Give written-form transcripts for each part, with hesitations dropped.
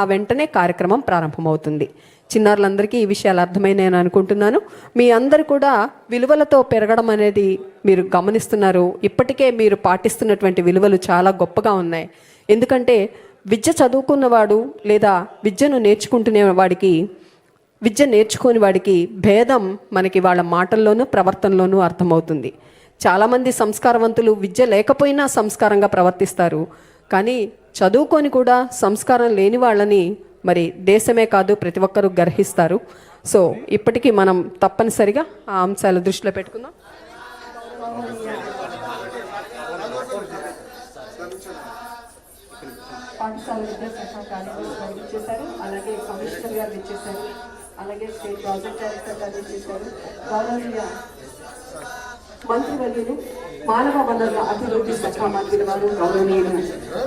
ఆ వెంటనే కార్యక్రమం ప్రారంభమవుతుంది. చిన్నారులందరికీ ఈ విషయాలు అర్థమైనాయని అనుకుంటున్నాను. మీ అందరు కూడా విలువలతో పెరగడం అనేది మీరు గమనిస్తున్నారు. ఇప్పటికే మీరు పాటిస్తున్నటువంటి విలువలు చాలా గొప్పగా ఉన్నాయి. ఎందుకంటే విద్య చదువుకున్నవాడు లేదా విద్యను నేర్చుకుంటునే వాడికి, విద్య నేర్చుకోని వాడికి భేదం మనకి వాళ్ళ మాటల్లోనూ ప్రవర్తనలోనూ అర్థమవుతుంది. చాలామంది సంస్కారవంతులు విద్య లేకపోయినా సంస్కారంగా ప్రవర్తిస్తారు. కానీ చదువుకొని కూడా సంస్కారం లేని వాళ్ళని మరి దేశమే కాదు ప్రతి ఒక్కరూ గర్హిస్తారు. సో ఇప్పటికీ మనం తప్పనిసరిగా ఆ అంశాల దృష్టిలో పెట్టుకుందాం. పాఠశాల విద్యాశాఖ కార్యదర్శి గారు ఇచ్చేశారు, అలాగే కమిషనర్ గారు ఇచ్చేశారు, అలాగే స్టేట్ ప్రాజెక్ట్ డైరెక్టర్ గారు ఇచ్చేశారు, గౌరవనీయ మంత్రివర్యులు మానవ వనరుల అభివృద్ధి శాఖ మంత్రి వారు గౌరవనీయులు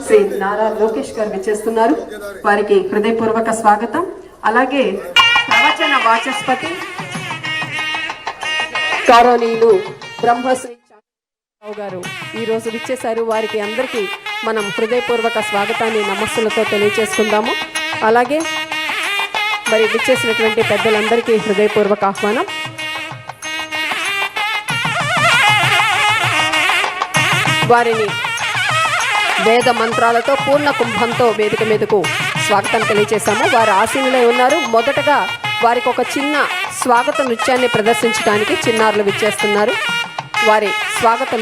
శ్రీ నారా లోకేష్ గారు విచ్చేస్తున్నారు. వారికి హృదయపూర్వక స్వాగతం. అలాగే ప్రవచన వాచస్పతి గౌరవనీయులు బ్రహ్మశ్రీ గారు ఈరోజు విచ్చేశారు. వారికి అందరికీ మనం హృదయపూర్వక స్వాగతాన్ని నమస్సులతో తెలియజేసుకుందాము. అలాగే మరి విచ్చేసినటువంటి పెద్దలందరికీ హృదయపూర్వక ఆహ్వానం. వారిని వేద మంత్రాలతో పూర్ణ కుంభంతో వేదిక మీదకు స్వాగతం తెలియజేశాము. వారు ఆసీనులై ఉన్నారు. మొదటగా వారికి ఒక చిన్న స్వాగత నృత్యాన్ని ప్రదర్శించడానికి చిన్నారులు విచ్చేస్తున్నారు. వారి స్వాగత